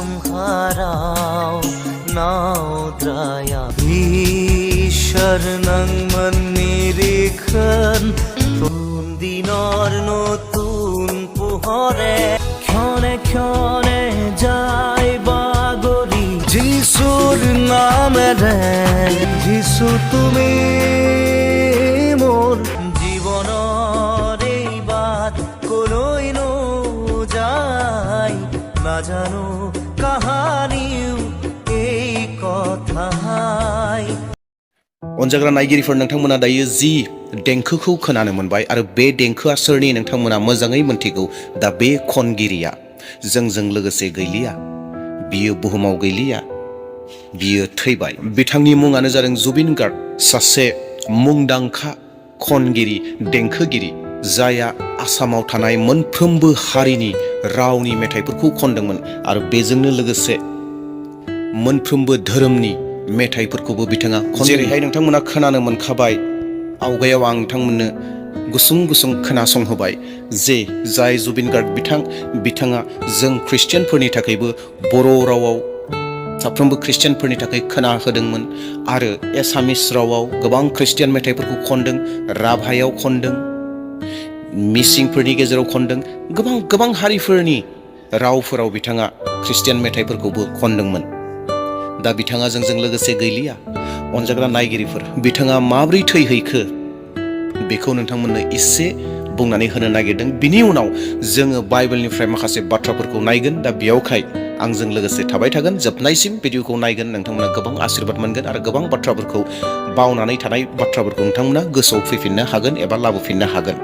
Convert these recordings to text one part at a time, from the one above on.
somharao naudraya ishar nang manirikhan tun dinor notun pohore khone khone jai bagori jisur namere jisu tumi mor জীবনৰ এই but কলৈ যায় নাজানো কাহানিও এই কথাই अनजाग्रा नायगिरिफोर नोंथांमोना दायो जि देंखोखौ खोनानो मोनबाय आरो बे देंखोआ सोरनि नोंथांमोना मोजाङै मोनथिगौ दा बे खनगिरिया जोंजों लोगोसे गैलिया बियो बुहुमाव गैलिया बियो थैबाय बिथांनि मुङानो जादों जुबिन गार्ग सासे मुंदांखा खनगिरि देंखोगिरि जाया आसामाव थानाय मोनफ्रोमबो हारिनि रावनि मेथाइफोरखौ खनदोंमोन आरो बेजोंनो लोगोसे मोनफ्रोमबो धोरोमनि मेथाइफोरखौबो बिथाङा जेरैहाय नोंथांमोना खोनानो मोनखाबाय आवगायाव आं नोंथांमोननो गुसुं गुसुं खोनासंहोबाय जे जाय जुबिन गार्ग बिथाङा जों ख्रिस्टियानफोरनि थाखायबो बर' रावाव साफ्रोमबो ख्रिस्टियानफोरनि थाखाय खोनाहोदोंमोन आरो एसामिस रावाव गोबां ख्रिस्टियान मेथाइफोरखौ खनदों राभायाव खनदों मिसिंफोरनि गेजेराव खनदों गोबां हारिफोरनि रावफोराव बिथाङा ख्रिस्टियान मेथाइफोरखौबो खनदोंमोन दा बिथाङा जोंजों लोगोसे गैलिया अनजाग्रा नायगिरिफोर बिथाङा माब्रै थैहैखो बेखौ नोंथांमोननो एसे बुंनानै होनो नागिरदों बिनि उनाव जोङो बाइबेलनिफ्राय माखासे बाथ्राफोरखौ नायगोन दा बेयावखाय आंजों लोगोसे थाबाय थागोन जोबनायसिम भिडिअखौ नायगोन नोंथांमोना गोबां आशीर्बाद मोनगोन आरो गोबां बाथ्राफोरखौ बावनानै थानाय बाथ्राफोरखौ नोंथांमोना गोसोआव फैफिननो हागोन एबा लाबोफिननो हागोन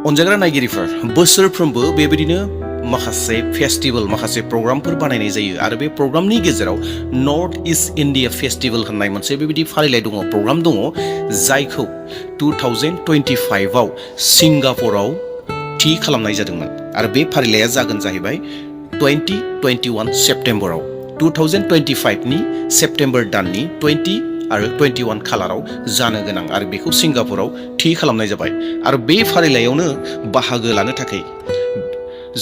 अनजाग्रा नायगिरिफोर बोसोरफ्रोमबो बेबायदिनो माखासे फेस्टिवल माखासे प्रग्रामफोर बानायनाय जायो आरो बे प्रग्रामनि गेजेराव नर्थ इस्ट इन्डिया फेस्टिवल होननाय मोनसे बेबायदि फारिलाइ दङ प्रग्राम दङ जायखौ 2025 आव सिंगापुराव थि खालामनाय जादोंमोन आरो बे फारिलाइया जागोन जाहैबाय 2021 सेप्टेम्बराव 2025 नि सेप्टेम्बर दाननि 20 आरो 21 खालाराव जानो गोनां आरो बेखौ सिंगापुराव थि खालामनाय जाबाय आरो बे फारिलाइयावनो बाहागो लानो थाखाय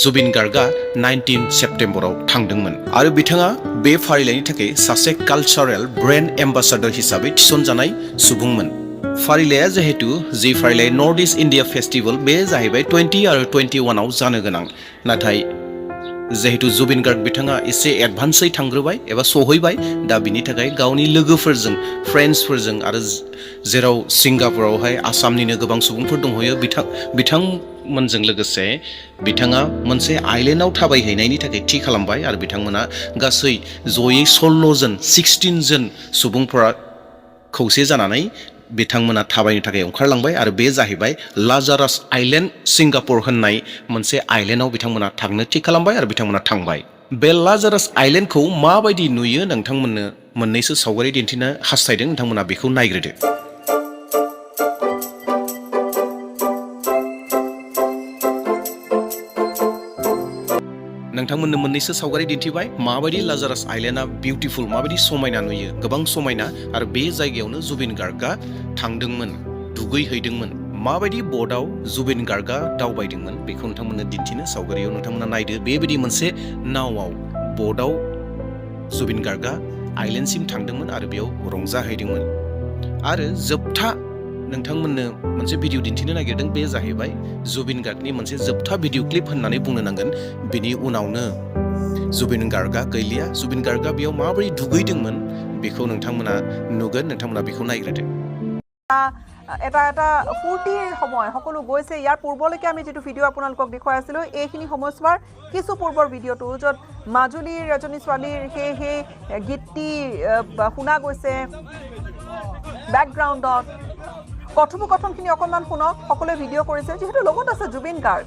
जुबिन गार्गआ 19 सेप्टेम्बराव थांदोंमोन आरो बिथाङा बे फारिलाइनि थाखाय सासे कालचारेल ब्रेन्ड एम्बासाडर हिसाबै थिसनजानाय सुबुंमोन फारिलाइया जिहेतु जि फारिलाइ नर्थ इस्ट इन्डिया फेस्टिवल बे जाहैबाय 20 आरो 21 आव जानो गोनां नाथाय जिहेतु जुबिन गार्ग बिथाङा एसे एडभान्सै थांग्रोबाय एबा सहैबाय दा बिनि थाखाय गावनि लोगोफोरजों फ्रेन्ड्सफोरजों आरो जेराव सिंगापुरावहाय आसामनिनो गोबां सुबुंफोर दंहैयो बिथांमोनजों लोगोसे बिथाङा मोनसे आइलेन्डआव थाबायहैनायनि थाखाय थि खालामबाय आरो बिथांमोना गासै जयै 16 जन सुबुंफोरा खौसे जानानै बिथांमोना थाबायनो थाखाय ओंखारलांबाय आरो बे जाहैबाय लाजारास आइलेन्ड सिंगापुर होननाय मोनसे आइलेन्डआव बिथांमोना थांनो थि खालामबाय आरो बिथांमोना थांबाय बे लाजारास आइलेन्डखौ माबायदि नुयो नोंथांमोननो मोननैसो सावगारि दिन्थिनो हास्थायदों नोंथांमोना बेखौ नायग्रोदो नोंथांमोननो मोननैसो सावगारि दिन्थिबाय माबायदि लाजारास आइलेन्डआ बिउटिफुल माबायदि समायना नुयो गोबां समायना आरो बे जायगायावनो जुबिन गार्गआ थांदोंमोन दुगैहैदोंमन माबायदि बोटआव जुबिन गार्गआ दावबायदोंमोन बेखौ नोंथांमोननो दिन्थिनो सावगारियाव नोंथांमोना नायदो बेबायदि मोनसे नावआव बोटआव जुबिन गार्गआ आइलेन्डसिम थांदोंमोन आरो बेयाव रंजाहैदोंमोन आरो जोबथा नोंथांमोननो मोनसे भिडिअ दिन्थिनो नागिरदों बे जाहैबाय जुबिन गार्गनि मोनसे जोबथा भिडिअ क्लिप होननानै बुंनो नांगोन बिनि उनावनो जुबिन गार्गआ गैलिया जुबिन गार्गआ बेयाव माबोरै दुगैदोंमोन बेखौ नोंथांमोना नुगोन नोंथांमोना बेखौ नायग्रोदो এটা ফূৰ্তিৰ সময় সকলো গৈছে ইয়াৰ পূৰ্বলৈকে আমি যেটো ভিডিঅ আপোনালোকক দেখুৱাই আছিলো এইখিনি সময়ছোৱাৰ কিছু পূৰ্বৰ ভিডিঅটো য'ত মাজুলীৰ ৰজনী ছোৱালীৰ সেই গীতটি শুনা গৈছে বেকগ্ৰাউণ্ডত কথোপকথনখিনি অকণমান শুনক সকলোৱে ভিডিঅ কৰিছে যেহেতু লগত আছে জুবিন গাৰ্গ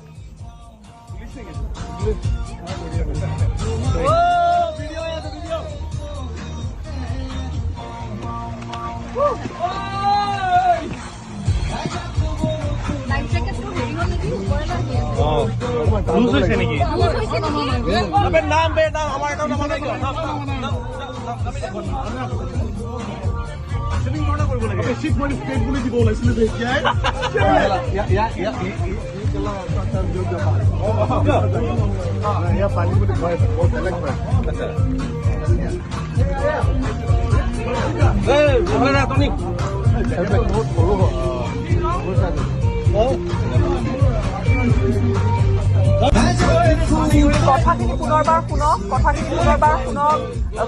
কথাখিনি পুনৰবাৰ শুনক,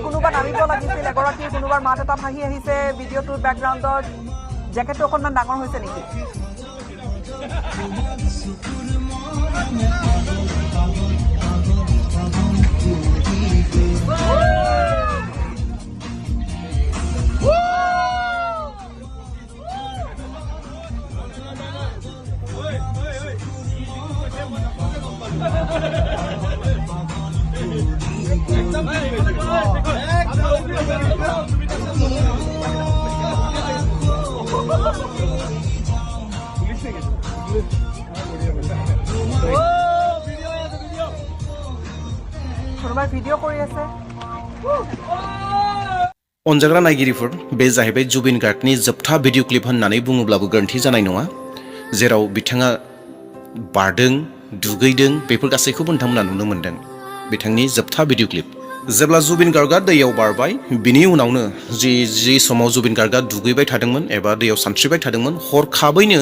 কোনোবা নামিব লাগিছিল, এগৰাকীৰ কোনোবাৰ মাত এটা ভাহি আহিছে ভিডিঅ'টোৰ বেকগ্ৰাউণ্ডত। জেকেটটো অকণমান ডাঙৰ হৈছে নেকি? কোনোবাই ভিডিঅ' কৰি আছে। अनजाग्रा नायगिरिफोर, बे जाहैबाय जुबिन गार्गनि जोबथा भिडिअ क्लिप होननानै बुङोब्लाबो गोरोन्थि जानाय नङा, जेराव बिथाङा बारदों, दुगैदों, बेफोर गासैखौबो नोंथांमोना नुनो मोन्दों। बिथांनि जोबथा भिडिअ क्लिप। जेब्ला जुबिन गार्गआ दैयाव बारबाय, बिनि उनावनो जि समाव जुबिन गार्गआ दुगैबाय थादोंमोन एबा दैयाव सानस्रिबाय थादोंमोन, हरखाबैनो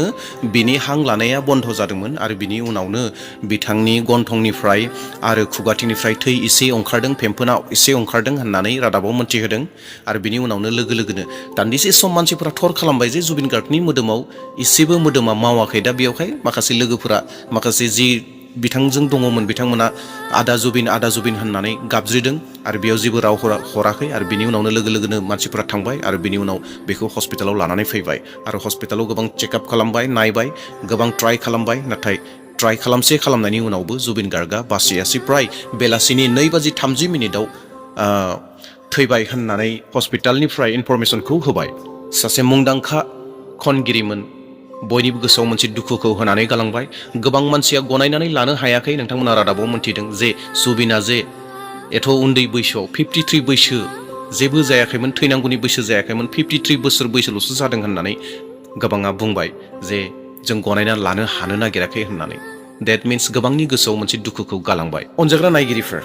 बिनि हां लानाया बन्द जादोंमोन आरो बिनि उनावनो बिथांनि गन्थंनिफ्राय आरो खुगाथिनिफ्राय थै एसे ओंखारदों, फेम्फोनाव एसे ओंखारदों होननानै रादाबाव मोनथिहोदों। आरो बिनि उनावनो लोगो लोगोनो दान्दिसे सम मानसिफोरा थर खालामबाय जे जुबिन गार्गनि मोदोमाव एसेबो मोदोमा मावाखै। दा बेयावहाय माखासे लोगोफोरा, माखासे जि बिथांजों दङमोन, बिथांमोना आदा जुबिन होननानै गाबज्रिदों आरो बेयाव जेबो राव हराखै। आरो बिनि उनावनो लोगो लोगोनो मानसिफोरा थांबाय आरो बिनि उनाव बेखौ हस्पिटालाव लानानै फैबाय आरो हस्पिटालाव गोबां चेकआप खालामबाय, नायबाय, गोबां ट्राइ खालामबाय। नाथाय ट्राइ खालामनायनि उनावबो जुबिन गार्गआ बासियासै। प्राय बेलासिनि 2:30 थैबाय होननानै हस्पिटालनिफ्राय इनफरमेसनखौ होबाय। सासे मुंदांखा खनगिरिमोन, बयनिबो गोसोआव मोनसे दुखुखौ होनानै गालांबाय। गोबां मानसिया गनायनानै लानो हायाखै। नोंथांमोना रादाबाव मोनथिदों जे जुबिना जे एथ' उन्दै बैसोआव 53 बैसो जेबो जायाखैमोन, थैनांगौनि बैसो जायाखैमोन, 53 बोसोर बैसोल'सो जादों होननानै गोबाङा बुंबाय जे जों गनायना लानो हानो नागिराखै होननानै। देट मिन्स गोबांनि गोसोआव मोनसे दुखुखौ गालांबाय। अनजाग्रा नायगिरिफोर,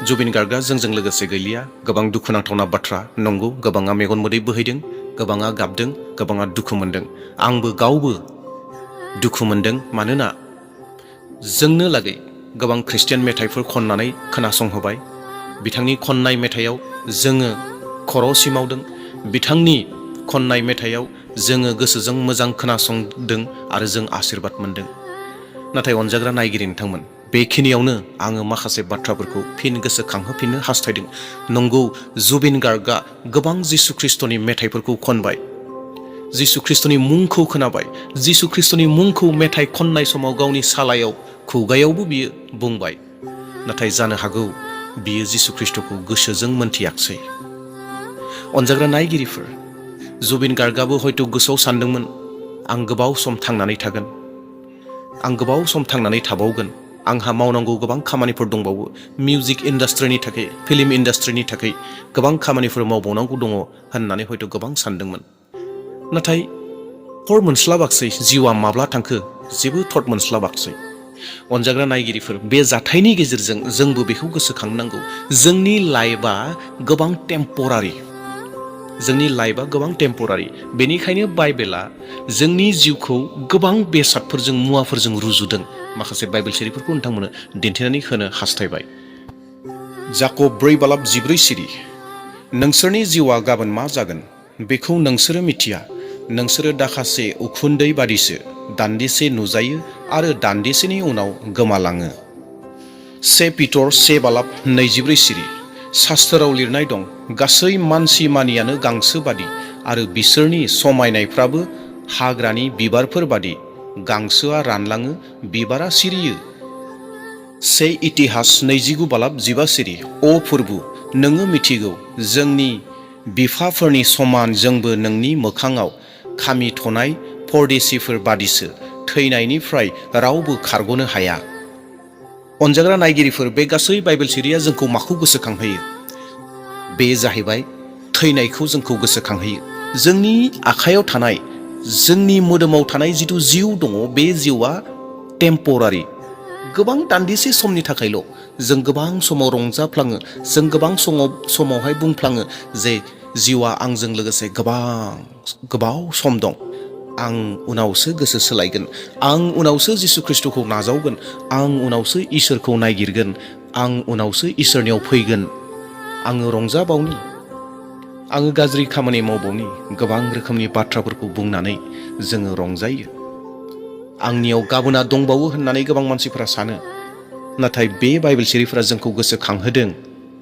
जुबिन गार्गआ जोंजों लोगोसे गैलिया। गोबां दुखुनांथावना बाथ्रा नंगौ, गोबाङा मेगन मोदै बोहैदों, गोबाङा गाबदों, गोबाङा दुखु मोनदों। आंबो गावबो दुखु मोनदों, मानोना जोंनो लागै गोबां ख्रिस्टियान मेथाइफोर खननानै खोनासंहोबाय। बिथांनि खननाय मेथाइयाव जोङो खर' सिमावदों, बिथांनि खननाय मेथाइयाव जोङो गोसोजों मोजां खोनासंदों आरो जों आशीर्बाद मोनदों। नाथाय अनजाग्रा नायगिरि नोंथांमोन, बेखिनियावनो आङो माखासे बाथ्राफोरखौ फिन गोसोखांहोफिननो हास्थायदों। नंगौ, जुबिन गार्गआ गोबां जिसु ख्रिस्ट'नि मेथाइफोरखौ खनबाय, जिसु ख्रिस्ट'नि मुंखौ खोनाबाय, जिसु ख्रिस्ट'नि मुंखौ मेथाइ खननाय समाव गावनि सालायाव, खुगायावबो बियो बुंबाय। नाथाय जानो हागौ बियो जिसु ख्रिस्ट'खौ गोसोजों मोनथियाखसै। अनजाग्रा नायगिरिफोर, जुबिन गार्गआबो हयथ' गोसोआव सानदोंमोन, आं गोबाव सम थांनानै थागोन, आं गोबाव सम थांनानै थाबावगोन, आंहा मावनांगौ गोबां खामानिफोर दंबावो, मिउजिक इन्डास्ट्रिनि थाखाय, फिल्म इन्डास्ट्रिनि थाखाय गोबां खामानिफोर मावबावनांगौ दङ होननानै हयथ' गोबां सानदोंमोन। नाथाय थट मोनस्लाबाखसै, जिउआ माब्ला थांखो जेबो थट मोनस्लाबाखसै। अनजाग्रा नायगिरिफोर, बे जाथायनि गेजेरजों जोंबो बेखौ गोसोखांनांगौ, जोंनि लाइफआ गोबां टेम्परारि, जोंनि लाइफआ गोबां टेम्परारि। बेनिखायनो बाइबेला जोंनि जिउखौ गोबां बेसादफोरजों, मुवाफोरजों रुजुदों। माखासे बाइबेल सिरिफोरखौ नोंथांमोननो दिन्थिनानै होनो हास्थायबाय। जाकब 4:14 नोंसोरनि जिउआ गाबोन मा जागोन बेखौ नोंसोरो मिथिया, नोंसोरो दाखासे उखुन्दै बादिसो, दान्दिसे नुजायो आरो दान्दिसेनि उनाव गोमालाङो। 1 पिटर 1:24 शास्त्रोआव लिरनाय दं, गासै मानसि मानियानो गांसो बादि आरो बिसोरनि समायनायफ्राबो हाग्रानि बिबारफोर बादि, गांसोआ रानलाङो, बिबारा सिरियो। 1 इतिहास 29:15 अ प्रभु, नोङो मिथिगौ, जोंनि बिफाफोरनि समान जोंबो नोंनि मोखाङाव खामि थनाय परदेशिफोर बादिसो, थैनायनिफ्राय रावबो खारग'नो हाया। अनजाग्रा नायगिरिफोर, बे गासै बाइबेल सिरिया जोंखौ माखौ गोसोखांहोयो? बे जाहैबाय थैनायखौ जोंखौ गोसोखांहोयो। जोंनि आखायाव थानाय, जोंनि मोदोमाव थानाय जिथु जिउ दङ, बे जिउआ टेम्परारि गोबां दान्दिसे समनि थाखायल' जों गोबां समाव रंजाफ्लाङो जों गोबां समावहाय बुंफ्लाङो जे जिउआ आंजों लोगोसे गोबाव सम दं आं उनावसो गोसो सोलायगोन आं उनावसो जिसु ख्रिस्ट'खौ नाजावगोन आं उनावसो इसोरखौ नायगिरगोन आं उनावसो इसोरनियाव फैगोन आङो रंजाबावनि आङो गाज्रि खामानि मावबावनि गोबां रोखोमनि बाथ्राफोरखौ बुंनानै जोङो रंजायो आंनियाव गाबोना दंबावो होननानै गोबां मानसिफोरा सानो नाथाय बे बाइबेल सिरिफोरा जोंखौ गोसोखांहोदों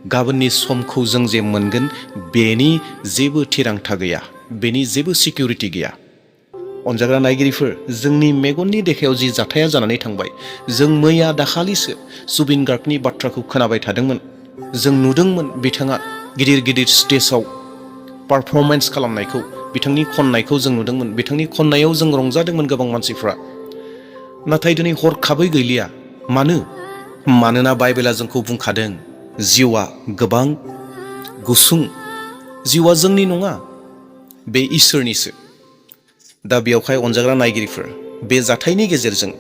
गाबोननि समखौ जों जे मोनगोन बेनि जेबो थिरांथा गैया बेनि जेबो सिकिउरिटि गैया अनजाग्रा नायगिरिफोर जोंनि मेगननि देखायाव जि जाथाया जानानै थांबाय जों मैया दाखालिसो जुबिन गार्गनि बाथ्राखौ खोनाबाय थादोंमोन जों नुदोंमोन बिथाङा गिदिर गिदिर स्टेजाव पारफर्मेन्स खालामनायखौ बिथांनि खननायखौ जों नुदोंमोन बिथांनि खननायाव जों रंजादोंमोन गोबां मानसिफ्रा नाथाय दिनै हरखाबै गैलिया मानोना बाइबेला जोंखौ बुंखादों जिउआ गोबां गुसुं जिउआ जोंनि नङा बे इसोरनिसो दा बेयावहाय अनजाग्रा नायगिरिफोर बे जाथायनि गेजेरजों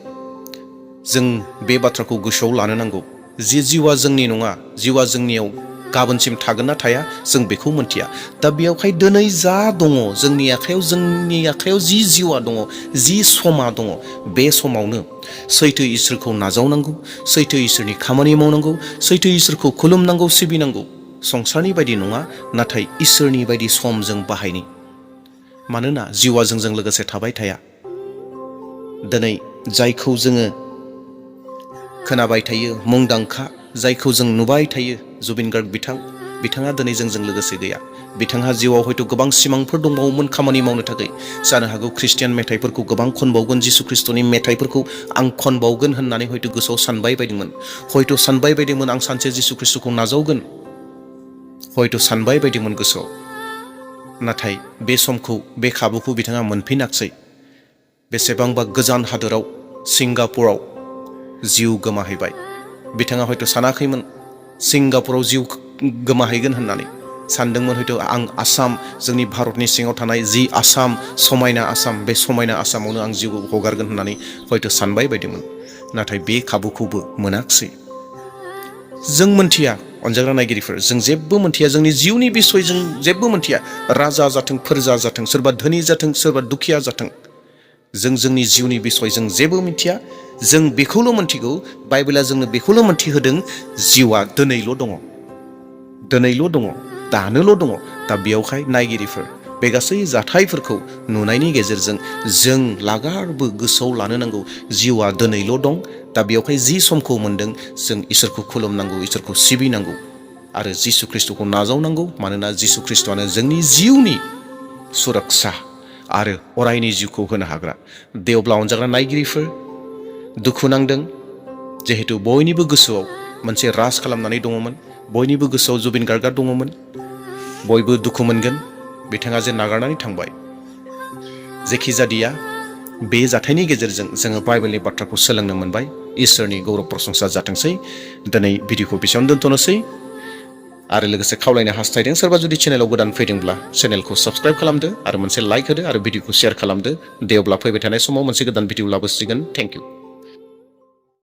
जों बे बाथ्राखौ गोसोआव लानो नांगौ जे जिउआ जोंनि नङा जिउआ जोंनियाव गाबोनसिम थागोन ना थाया जों बेखौ मोनथिया दा बेयावहाय दिनै जा दङ जोंनि आखायाव जि जिउआ दङ जि समा दङ बे समावनो सैथो इसोरखौ नाजावनांगौ सैथो इसोरनि खामानि मावनांगौ सैथो इसोरखौ खुलुमनांगौ सिबिनांगौ संसारनि बायदि नङा नाथाय इसोरनि बायदि सम जों बाहायनि मानोना जिउआ जोंजों लोगोसे थाबाय थाया दिनै जायखौ जोङो खोनाबाय थायो मुंदांखा जायखौ जों नुबाय थायो जुबिन गार्ग बिथाङा दिनै जोंजों लोगोसे गैया बिथांहा जिउआव हयथ' गोबां सिमांफोर दंबावोमोन खामानि मावनो थाखाय जानो हागौ ख्रिस्टियान मेथाइफोरखौ गोबां खनबावगोन जिसु ख्रिस्ट'नि मेथाइफोरखौ आं खनबावगोन होननानै हयथ' गोसोआव सानबाय बायदोंमोन आं सानसे जिसु ख्रिस्ट'खौ नाजावगोन हयथ' सानबाय बायदोंमोन गोसोआव नाथाय बे समखौ बे खाबुखौ बिथाङा मोनफिनाखसै बेसेबांबा गोजान हादोराव सिंगापुराव जिउ गोमाहैबाय बिथाङा हयथ' सानाखैमोन सिंगापुराव जिउ गोमाहैगोन होननानै सानदोंमोन हयथ' आं आसाम जोंनि भारतनि सिङाव थानाय जि आसाम समायना आसाम बे समायना आसामावनो आं जिउ हगारगोन होननानै हयथ' सानबाय बायदोंमोन नाथाय बे खाबुखौबो मोनाखसै जों मोनथिया अनजाग्रा नायगिरिफोर जों जेबो मोनथिया जोंनि जिउनि बिसय जों जेबो मोनथिया राजा जाथों फोरजा जाथों सोरबा धोनि जाथों सोरबा दुखिया जाथों जों जोंनि जिउनि बिसय जों जेबो मिथिया जों बेखौल' मोनथिगौ बाइबेला जोंनो बेखौल' मोनथिहोदों जिउआ दिनैल' दङ दानोल' दङ दा बेयावहाय नायगिरिफोर बे गासै जाथायफोरखौ नुनायनि गेजेरजों जों लागारबो गोसोआव लानो नांगौ जिउआ दिनैल' दं दा बेयावहाय जि समखौ मोनदों जों इसोरखौ खुलुमनांगौ इसोरखौ सिबिनांगौ आरो जिसु ख्रिस्ट'खौ नाजावनांगौ मानोना जिसु ख्रिस्ट'आनो जोंनि जिउनि सुरक्षा आरो अरायनि जिउखौ होनो हाग्रा दे अब्ला अनजाग्रा नायगिरिफोर दुखु नांदों जिहेतु बयनिबो गोसोआव मोनसे राज खालामनानै दङमोन बयनिबो गोसोआव जुबिन गार्गआ दङमोन बयबो दुखु मोनगोन बिथाङा जे नागारनानै थांबाय जेखि जादिया बे जाथायनि गेजेरजों जोङो बाइबेलनि बाथ्राखौ सोलोंनो मोनबाय इसोरनि गौरब प्रशंसा जाथोंसै दिनै भिडिअखौ बेसेयावनो दोनथ'नोसै आरो लोगोसे खावलायनो हास्थायदों सोरबा जुदि चेनेलाव गोदान फैदोंब्ला चेनेलखौ साबस्क्राइब खालामदो आरो मोनसे लाइक होदो आरो भिडिअखौ शेयार खालामदो दे अब्ला फैबाय थानाय समाव मोनसे गोदान भिडिअ लाबोसिगोन थेंक इउ